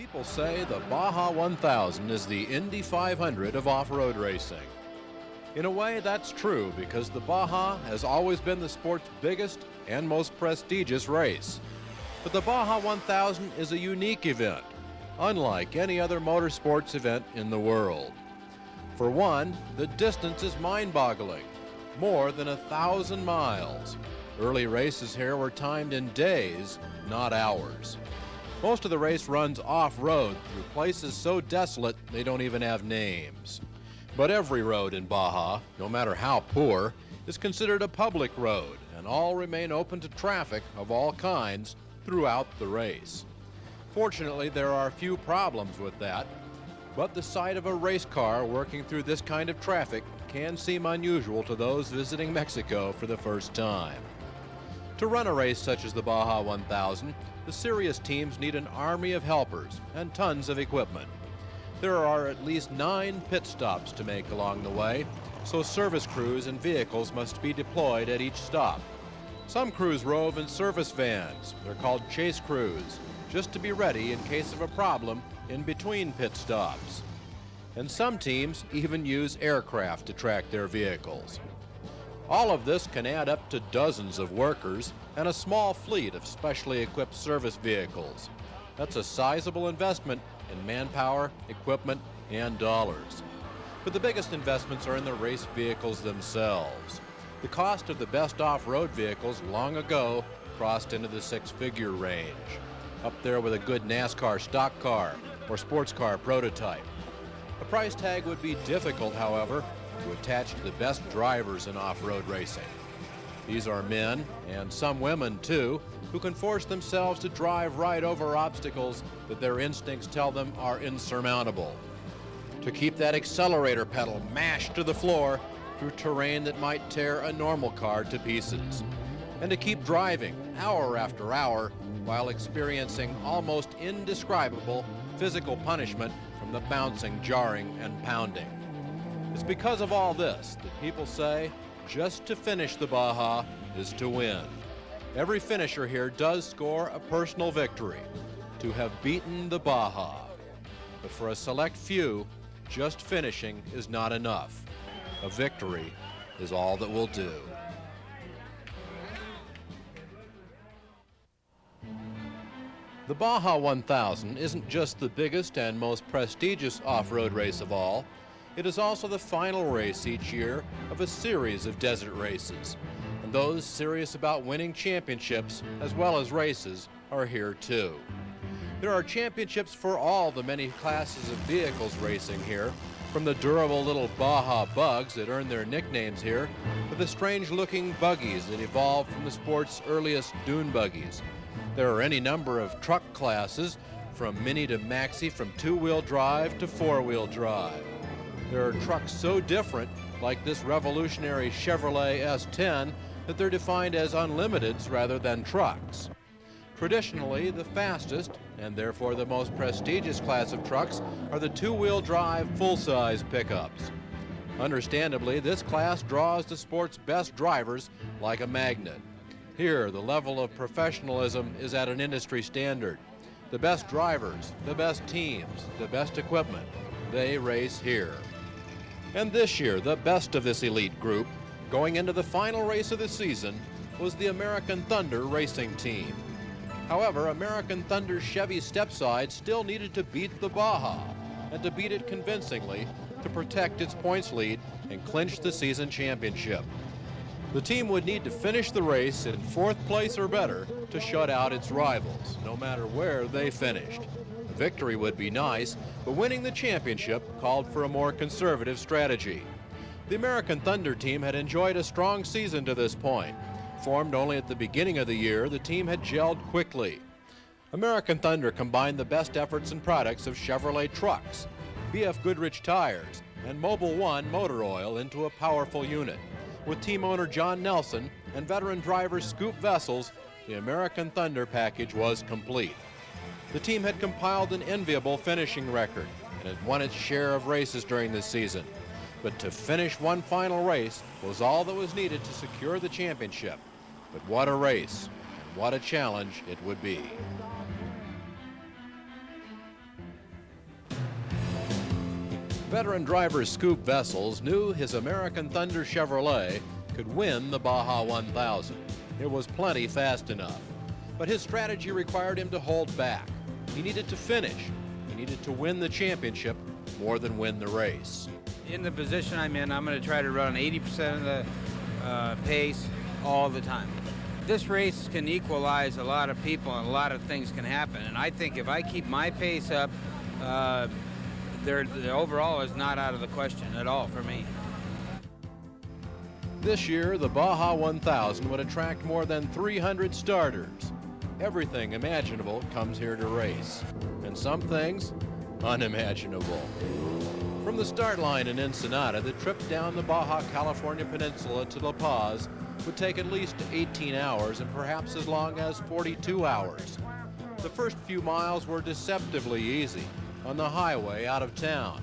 People say the Baja 1000 is the Indy 500 of off-road racing. In a way, that's true because the Baja has always been the sport's biggest and most prestigious race. But the Baja 1000 is a unique event, unlike any other motorsports event in the world. For one, the distance is mind-boggling, more than 1,000 miles. Early races here were timed in days, not hours. Most of the race runs off-road through places so desolate they don't even have names. But every road in Baja, no matter how poor, is considered a public road, and all remain open to traffic of all kinds throughout the race. Fortunately, there are few problems with that, but the sight of a race car working through this kind of traffic can seem unusual to those visiting Mexico for the first time. To run a race such as the Baja 1000, the serious teams need an army of helpers and tons of equipment. There are at least 9 pit stops to make along the way, so service crews and vehicles must be deployed at each stop. Some crews rove in service vans. They're called chase crews, just to be ready in case of a problem in between pit stops. And some teams even use aircraft to track their vehicles. All of this can add up to dozens of workers and a small fleet of specially equipped service vehicles. That's a sizable investment in manpower, equipment, and dollars. But the biggest investments are in the race vehicles themselves. The cost of the best off-road vehicles long ago crossed into the 6-figure range, up there with a good NASCAR stock car or sports car prototype. A price tag would be difficult, however, to attach to the best drivers in off-road racing. These are men, and some women too, who can force themselves to drive right over obstacles that their instincts tell them are insurmountable. To keep that accelerator pedal mashed to the floor through terrain that might tear a normal car to pieces. And to keep driving hour after hour while experiencing almost indescribable physical punishment from the bouncing, jarring, and pounding. It's because of all this that people say just to finish the Baja is to win. Every finisher here does score a personal victory, to have beaten the Baja. But for a select few, just finishing is not enough. A victory is all that will do. The Baja 1000 isn't just the biggest and most prestigious off-road race of all. It is also the final race each year of a series of desert races. And those serious about winning championships as well as races are here too. There are championships for all the many classes of vehicles racing here, from the durable little Baja bugs that earn their nicknames here, to the strange-looking buggies that evolved from the sport's earliest dune buggies. There are any number of truck classes, from mini to maxi, from 2-wheel drive to 4-wheel drive. There are trucks so different, like this revolutionary Chevrolet S10, that they're defined as unlimiteds rather than trucks. Traditionally, the fastest, and therefore the most prestigious class of trucks, are the 2-wheel drive full-size pickups. Understandably, this class draws the sport's best drivers like a magnet. Here, the level of professionalism is at an industry standard. The best drivers, the best teams, the best equipment, they race here. And this year, the best of this elite group, going into the final race of the season, was the American Thunder racing team. However, American Thunder's Chevy Stepside still needed to beat the Baja, and to beat it convincingly to protect its points lead and clinch the season championship. The team would need to finish the race in 4th place or better to shut out its rivals, no matter where they finished. A victory would be nice, but winning the championship called for a more conservative strategy. The American Thunder team had enjoyed a strong season to this point. Formed only at the beginning of the year, the team had gelled quickly. American Thunder combined the best efforts and products of Chevrolet trucks, BF Goodrich tires, and Mobil 1 motor oil into a powerful unit. With team owner John Nelson and veteran driver Scoop Vessels, the American Thunder package was complete. The team had compiled an enviable finishing record and had won its share of races during this season. But to finish one final race was all that was needed to secure the championship. But what a race, and what a challenge it would be. Veteran driver Scoop Vessels knew his American Thunder Chevrolet could win the Baja 1000. It was plenty fast enough. But his strategy required him to hold back. He needed to finish. He needed to win the championship more than win the race. In the position I'm in, I'm going to try to run 80% of the pace all the time. This race can equalize a lot of people and a lot of things can happen. And I think if I keep my pace up, the overall is not out of the question at all for me. This year, the Baja 1000 would attract more than 300 starters. Everything imaginable comes here to race, and some things unimaginable. From the start line in Ensenada, the trip down the Baja California Peninsula to La Paz would take at least 18 hours and perhaps as long as 42 hours. The first few miles were deceptively easy on the highway out of town,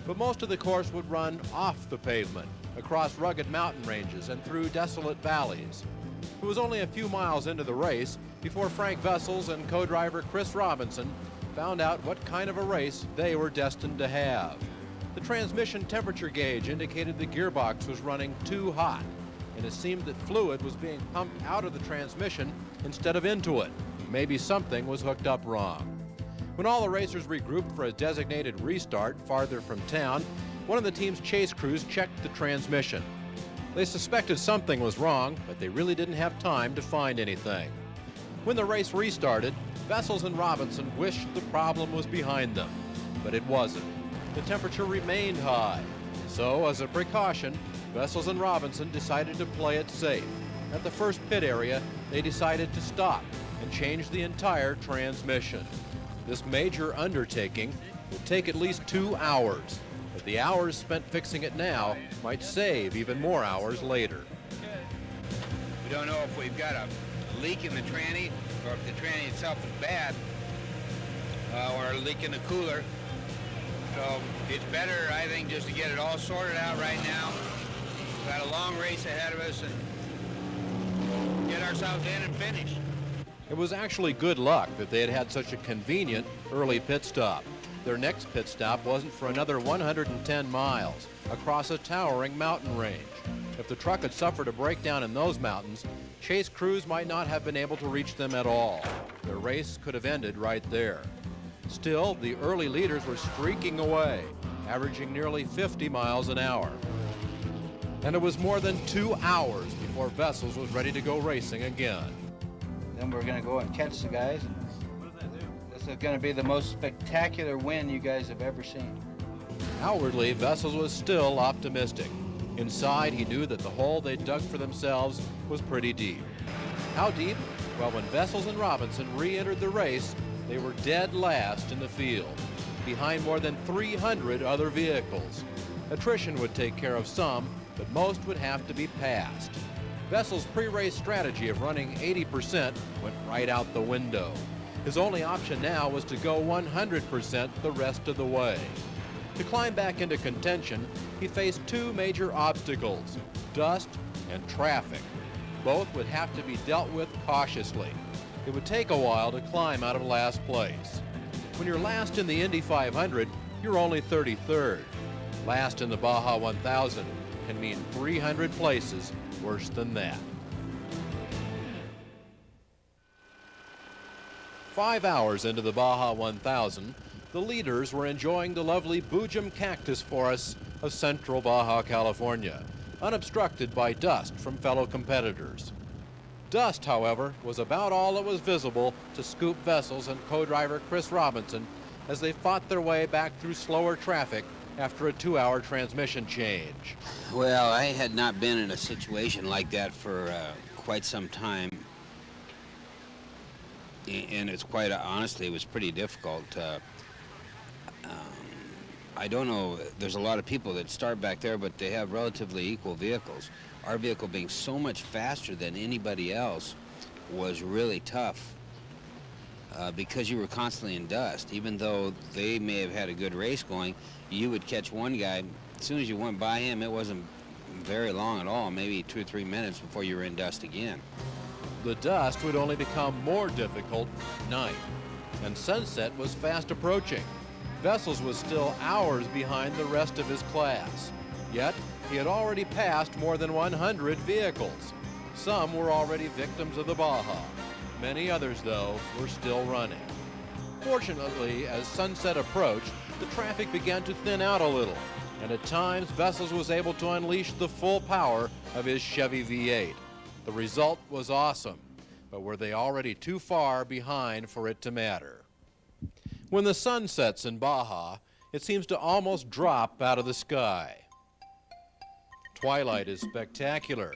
but most of the course would run off the pavement, across rugged mountain ranges and through desolate valleys. It was only a few miles into the race before Frank Vessels and co-driver Chris Robinson found out what kind of a race they were destined to have. The transmission temperature gauge indicated the gearbox was running too hot, and it seemed that fluid was being pumped out of the transmission instead of into it. Maybe something was hooked up wrong. When all the racers regrouped for a designated restart farther from town, one of the team's chase crews checked the transmission. They suspected something was wrong, but they really didn't have time to find anything. When the race restarted, Vessels and Robinson wished the problem was behind them, but it wasn't. The temperature remained high. So, as a precaution, Vessels and Robinson decided to play it safe. At the first pit area, they decided to stop and change the entire transmission. This major undertaking would take at least 2 hours, but the hours spent fixing it now might save even more hours later. We don't know if we've got a leak in the tranny or if the tranny itself is bad or a leak in the cooler. So it's better, I think, just to get it all sorted out right now. We've got a long race ahead of us and get ourselves in and finish. It was actually good luck that they had had such a convenient early pit stop. Their next pit stop wasn't for another 110 miles across a towering mountain range. If the truck had suffered a breakdown in those mountains, chase crews might not have been able to reach them at all. Their race could have ended right there. Still, the early leaders were streaking away, averaging nearly 50 miles an hour. And it was more than 2 hours before Vessels was ready to go racing again. Then we're going to go and catch the guys. This is going to be the most spectacular win you guys have ever seen. Outwardly, Vessels was still optimistic. Inside, he knew that the hole they dug for themselves was pretty deep. How deep? Well, when Vessels and Robinson re-entered the race, they were dead last in the field, behind more than 300 other vehicles. Attrition would take care of some, but most would have to be passed. Vessels' pre-race strategy of running 80% went right out the window. His only option now was to go 100% the rest of the way. To climb back into contention, he faced two major obstacles: dust and traffic. Both would have to be dealt with cautiously. It would take a while to climb out of last place. When you're last in the Indy 500, you're only 33rd. Last in the Baja 1000 can mean 300 places worse than that. 5 hours into the Baja 1000, the leaders were enjoying the lovely Boojum cactus forests of central Baja California, unobstructed by dust from fellow competitors. Dust, however, was about all that was visible to Scoop Vessels and co-driver Chris Robinson as they fought their way back through slower traffic after a 2-hour transmission change. Well, I had not been in a situation like that for quite some time, and it's quite honestly, it was pretty difficult. I don't know, there's a lot of people that start back there, but they have relatively equal vehicles. Our vehicle being so much faster than anybody else was really tough because you were constantly in dust. Even though they may have had a good race going, you would catch one guy, as soon as you went by him, it wasn't very long at all, maybe 2 or 3 minutes before you were in dust again. The dust would only become more difficult at night, and sunset was fast approaching. Vessels was still hours behind the rest of his class. Yet, he had already passed more than 100 vehicles. Some were already victims of the Baja. Many others, though, were still running. Fortunately, as sunset approached, the traffic began to thin out a little, and at times Vessels was able to unleash the full power of his Chevy V8. The result was awesome, but were they already too far behind for it to matter? When the sun sets in Baja, it seems to almost drop out of the sky. Twilight is spectacular,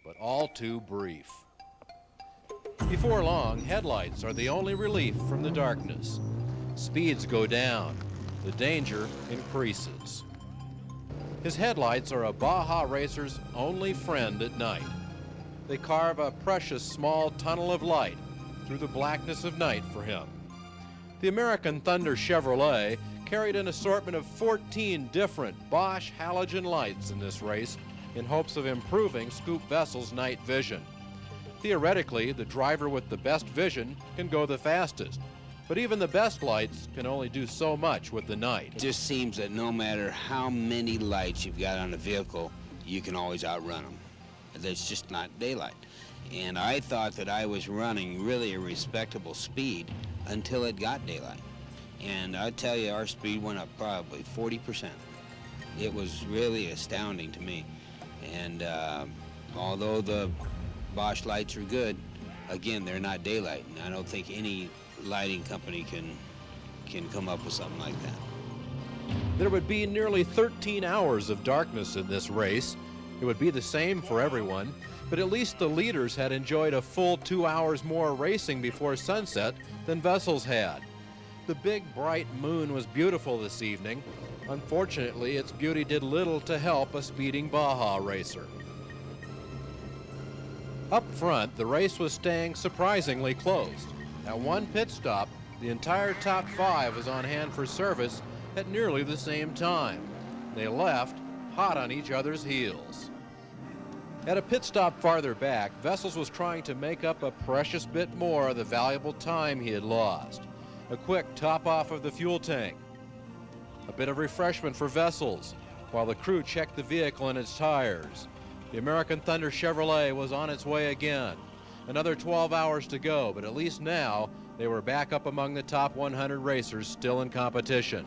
but all too brief. Before long, headlights are the only relief from the darkness. Speeds go down. The danger increases. His headlights are a Baja racer's only friend at night. They carve a precious small tunnel of light through the blackness of night for him. The American Thunder Chevrolet carried an assortment of 14 different Bosch halogen lights in this race in hopes of improving Scoop Vessels' night vision. Theoretically, the driver with the best vision can go the fastest, but even the best lights can only do so much with the night. It just seems that no matter how many lights you've got on a vehicle, you can always outrun them. It's just not daylight. And I thought that I was running really a respectable speed until it got daylight. And I tell you, our speed went up probably 40%. It was really astounding to me. And although the Bosch lights are good, again, they're not daylight. And I don't think any lighting company can come up with something like that. There would be nearly 13 hours of darkness in this race. It would be the same for everyone, but at least the leaders had enjoyed a full 2 hours more racing before sunset than Vessels had. The big bright moon was beautiful this evening. Unfortunately, its beauty did little to help a speeding Baja racer. Up front, the race was staying surprisingly close. At one pit stop, the entire top 5 was on hand for service at nearly the same time. They left hot on each other's heels. At a pit stop farther back, Vessels was trying to make up a precious bit more of the valuable time he had lost. A quick top off of the fuel tank. A bit of refreshment for Vessels while the crew checked the vehicle and its tires. The American Thunder Chevrolet was on its way again. Another 12 hours to go, but at least now they were back up among the top 100 racers still in competition.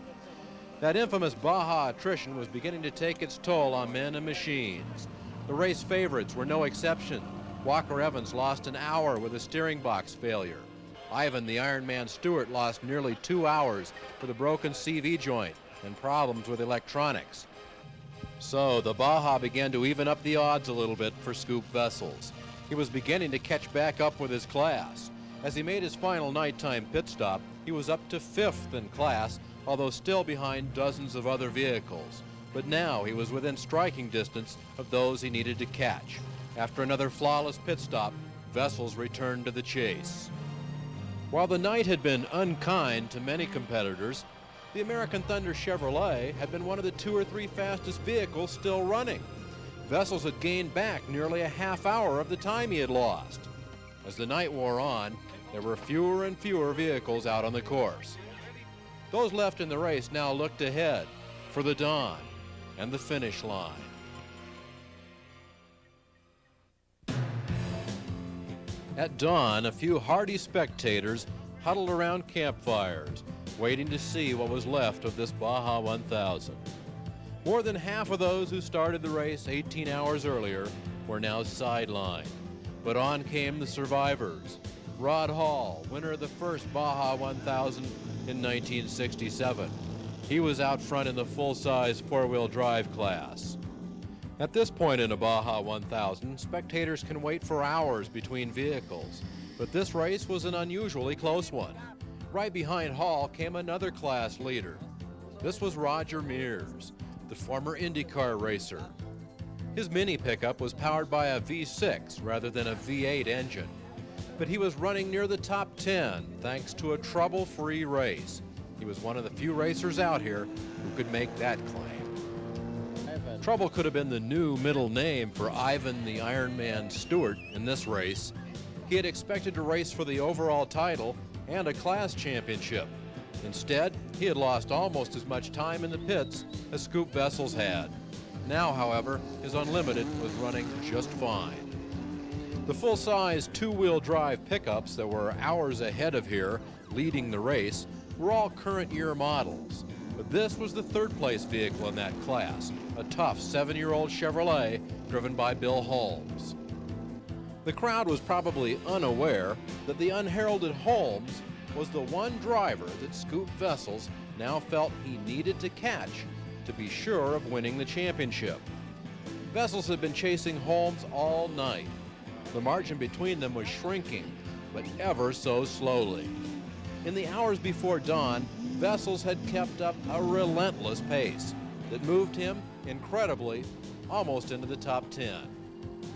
That infamous Baja attrition was beginning to take its toll on men and machines. The race favorites were no exception. Walker Evans lost an hour with a steering box failure. Ivan the Ironman Stewart lost nearly 2 hours with a broken CV joint and problems with electronics. So the Baja began to even up the odds a little bit for Scoop Vessels. He was beginning to catch back up with his class. As he made his final nighttime pit stop, he was up to 5th in class, although still behind dozens of other vehicles. But now he was within striking distance of those he needed to catch. After another flawless pit stop, Vessels returned to the chase. While the night had been unkind to many competitors, the American Thunder Chevrolet had been one of the 2 or 3 fastest vehicles still running. Vessels had gained back nearly a half hour of the time he had lost. As the night wore on, there were fewer and fewer vehicles out on the course. Those left in the race now looked ahead for the dawn and the finish line. At dawn, a few hardy spectators huddled around campfires, waiting to see what was left of this Baja 1000. More than half of those who started the race 18 hours earlier were now sidelined. But on came the survivors. Rod Hall, winner of the first Baja 1000 in 1967. He was out front in the full-size four-wheel drive class. At this point in a Baja 1000, spectators can wait for hours between vehicles, but this race was an unusually close one. Right behind Hall came another class leader. This was Roger Mears, the former IndyCar racer. His mini pickup was powered by a V6 rather than a V8 engine, but he was running near the top 10 thanks to a trouble-free race. He was one of the few racers out here who could make that claim. Trouble could have been the new middle name for Ivan the Ironman Stewart in this race. He had expected to race for the overall title and a class championship. Instead, He had lost almost as much time in the pits as Scoop Vessels had. Now, however, his Unlimited was running just fine. The full-size two-wheel drive pickups that were hours ahead of here, leading the race, were all current year models. But this was the third-place vehicle in that class, a tough 7-year-old Chevrolet driven by Bill Holmes. The crowd was probably unaware that the unheralded Holmes was the one driver that Scoop Vessels now felt he needed to catch to be sure of winning the championship. Vessels had been chasing Holmes all night. The margin between them was shrinking, but ever so slowly. In the hours before dawn, Vessels had kept up a relentless pace that moved him, incredibly, almost into the top 10.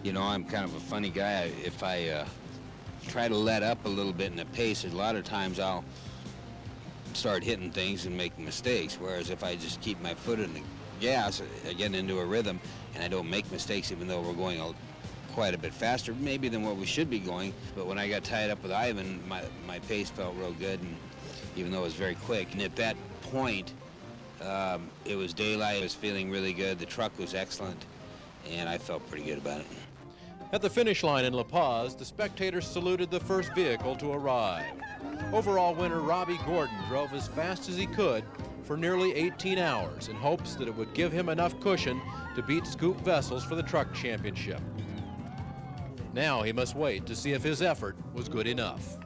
You know, I'm kind of a funny guy. If I try to let up a little bit in the pace, a lot of times I'll start hitting things and make mistakes, whereas if I just keep my foot in the gas, I get into a rhythm and I don't make mistakes, even though we're going quite a bit faster maybe than what we should be going. But when I got tied up with Ivan, my pace felt real good, and even though it was very quick. And at that point, it was daylight. I was feeling really good. The truck was excellent, and I felt pretty good about it. At the finish line in La Paz, the spectators saluted the first vehicle to arrive. Overall winner Robbie Gordon drove as fast as he could for nearly 18 hours in hopes that it would give him enough cushion to beat Scoop Vessels for the truck championship. Now he must wait to see if his effort was good enough.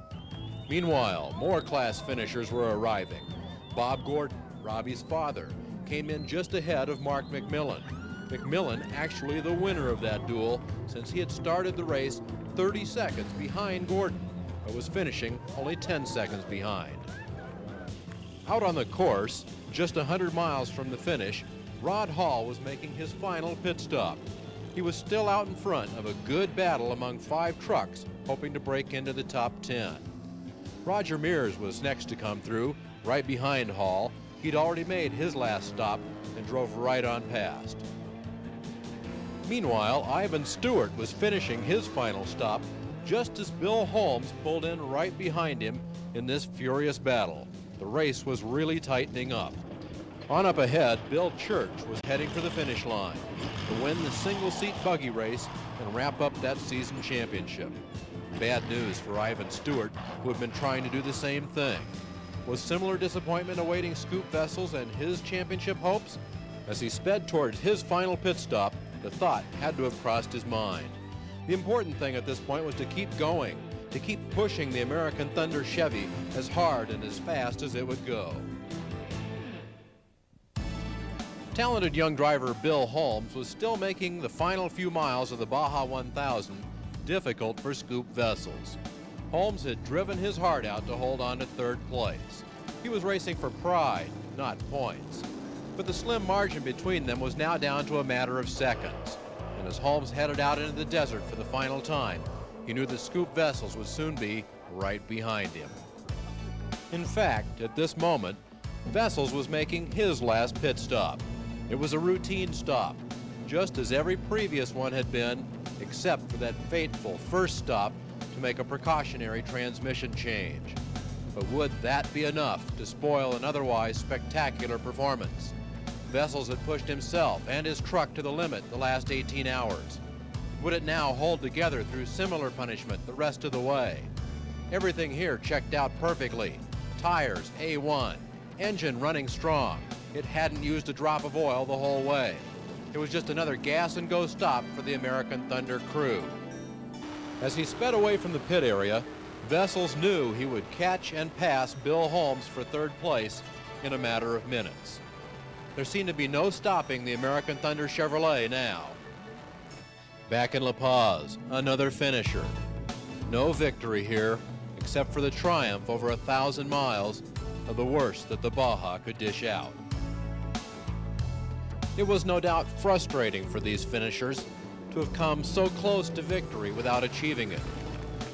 Meanwhile, more class finishers were arriving. Bob Gordon, Robbie's father, came in just ahead of Mark McMillan. McMillan actually the winner of that duel, since he had started the race 30 seconds behind Gordon, but was finishing only 10 seconds behind. Out on the course, just 100 miles from the finish, Rod Hall was making his final pit stop. He was still out in front of a good battle among 5 trucks, hoping to break into the top 10. Roger Mears was next to come through, right behind Hall. He'd already made his last stop and drove right on past. Meanwhile, Ivan Stewart was finishing his final stop just as Bill Holmes pulled in right behind him in this furious battle. The race was really tightening up. On up ahead, Bill Church was heading for the finish line to win the single-seat buggy race and wrap up that season championship. Bad news for Ivan Stewart, who had been trying to do the same thing. Was similar disappointment awaiting Scoop Vessels and his championship hopes? As he sped towards his final pit stop, the thought had to have crossed his mind. The important thing at this point was to keep going, to keep pushing the American Thunder Chevy as hard and as fast as it would go. Talented young driver Bill Holmes was still making the final few miles of the Baja 1000 difficult for Scoop Vessels. Holmes had driven his heart out to hold on to third place. He was racing for pride, not points. But the slim margin between them was now down to a matter of seconds. And as Holmes headed out into the desert for the final time, he knew that Scoop Vessels would soon be right behind him. In fact, at this moment, Vessels was making his last pit stop. It was a routine stop, just as every previous one had been, except for that fateful first stop to make a precautionary transmission change. But would that be enough to spoil an otherwise spectacular performance? Vessels had pushed himself and his truck to the limit the last 18 hours. Would it now hold together through similar punishment the rest of the way? Everything here checked out perfectly. Tires A1, engine running strong. It hadn't used a drop of oil the whole way. It was just another gas and go stop for the American Thunder crew. As he sped away from the pit area, Vessels knew he would catch and pass Bill Holmes for third place in a matter of minutes. There seemed to be no stopping the American Thunder Chevrolet now. Back in La Paz, another finisher. No victory here, except for the triumph over 1,000 miles of the worst that the Baja could dish out. It was no doubt frustrating for these finishers to have come so close to victory without achieving it.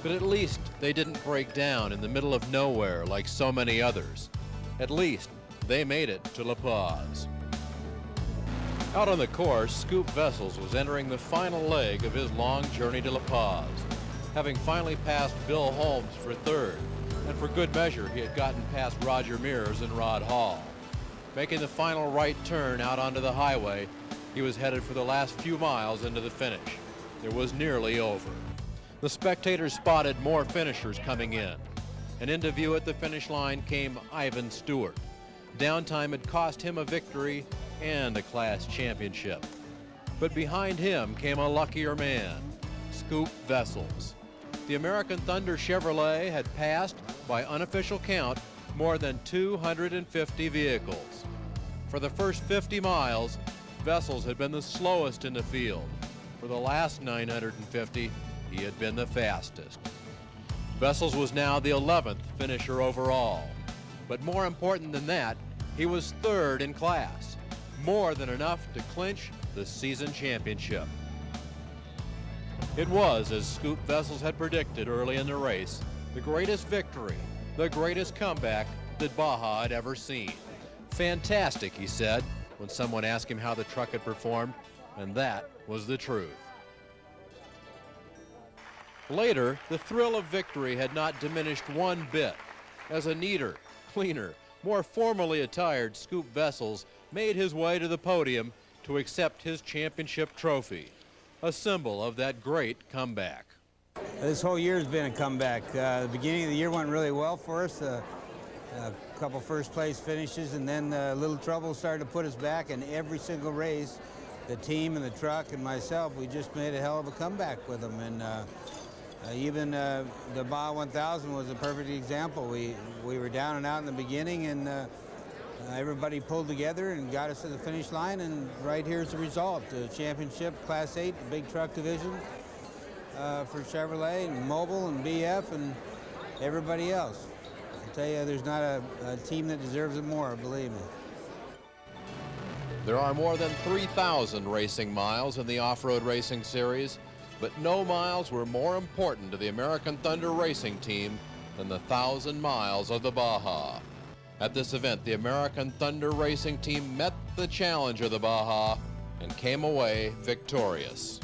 But at least they didn't break down in the middle of nowhere like so many others. At least they made it to La Paz. Out on the course, Scoop Vessels was entering the final leg of his long journey to La Paz. Having finally passed Bill Holmes for third, And for good measure, he had gotten past Roger Mears and Rod Hall. Making the final right turn out onto the highway, he was headed for the last few miles into the finish. It was nearly over. The spectators spotted more finishers coming in. And into view at the finish line came Ivan Stewart. Downtime had cost him a victory and a class championship. But behind him came a luckier man, Scoop Vessels. The American Thunder Chevrolet had passed, by unofficial count, more than 250 vehicles. For the first 50 miles, Vessels had been the slowest in the field. For the last 950, he had been the fastest. Vessels was now the 11th finisher overall. But more important than that, he was third in class, more than enough to clinch the season championship. It was, as Scoop Vessels had predicted early in the race, the greatest victory, the greatest comeback that Baja had ever seen. Fantastic, he said, when someone asked him how the truck had performed, and that was the truth. Later, the thrill of victory had not diminished one bit. As a neater, cleaner, more formally attired Scoop Vessels made his way to the podium to accept his championship trophy, a symbol of that great comeback. This whole year has been a comeback. The beginning of the year went really well for us. A couple first place finishes, and then a little trouble started to put us back, and every single race, the team and the truck and myself, we just made a hell of a comeback with them. And even the Baja 1000 was a perfect example. We were down and out in the beginning, and everybody pulled together and got us to the finish line, and right here's the result. The championship, Class 8, the big truck division for Chevrolet and Mobile and BF and everybody else. I tell you, there's not a team that deserves it more, believe me. There are more than 3,000 racing miles in the off-road racing series, but no miles were more important to the American Thunder racing team than the 1,000 miles of the Baja. At this event, the American Thunder racing team met the challenge of the Baja and came away victorious.